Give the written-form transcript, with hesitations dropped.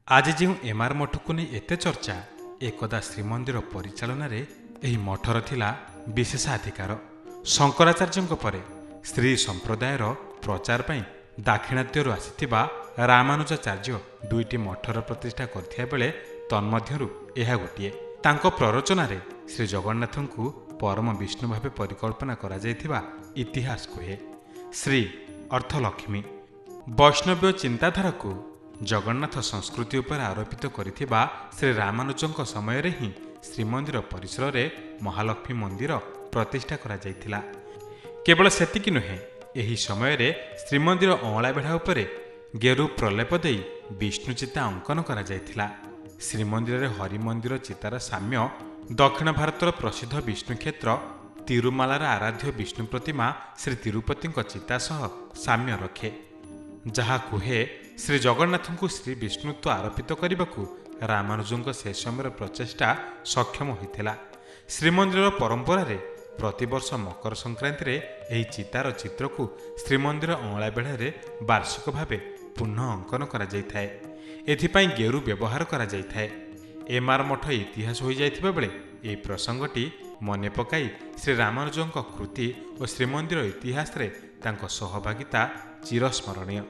आज जो एमआर मठ को नहीं एते चर्चा एकदा श्रीमंदिर परिचालन यही मठर थिला विशेषाधिकार। शंकराचार्य पर श्री संप्रदायर प्रचार पर दाक्षिणात्य आसीथिबा रामानुजाचार्य दुईटी मठर प्रतिष्ठा करथिया बेले तन्मध्यरु एहा गोटिए। तांको प्ररोचना रे श्री जगन्नाथ को परम विष्णु भावे परिकल्पना करा जायथिबा इतिहास कहे। श्री अर्थलक्ष्मी वैष्णव चिंताधारा को जगन्नाथ संस्कृति उपर आरोपित करिथिबा श्री रामानुजंक समय रे ही श्रीमंदिर परिसर रे महालक्ष्मी मंदिर प्रतिष्ठा करा जायथिला। केवल सेतिकी नुहे, एही समय रे श्रीमंदिर अँला बेढ़ा उपरे गेरु प्रलेप देई विष्णु चिता अंकन करा जायथिला। श्रीमंदिर रे हरि मंदिर चितार साम्य दक्षिण भारतर प्रसिद्ध विष्णु क्षेत्र तिरुमालार आराध्य विष्णु प्रतिमा श्री तिरुपति चिता सह साम्य रखे, जहा कुहे श्री जगन्नाथ को श्री विष्णुत्व आरोपित करने को रामानुजंक से समय प्रचेषा सक्षम होता। श्रीमंदिर परंपरा रे प्रतिवर्ष मकर संक्रांति रे एही चितार चित्र को श्रीमंदिर अँला बेढ़े वार्षिक भावे पुनः अंकन करा जायथाए। एथिपाई गेरु व्यवहार करा जायथाए। एमआर मठ इतिहास हो जायथिबा बेले एही प्रसंगटी मने पकाई श्री रामानुजंक कृति और श्रीमंदिर इतिहास रे तांको सहभागिता चिरस्मरणीय।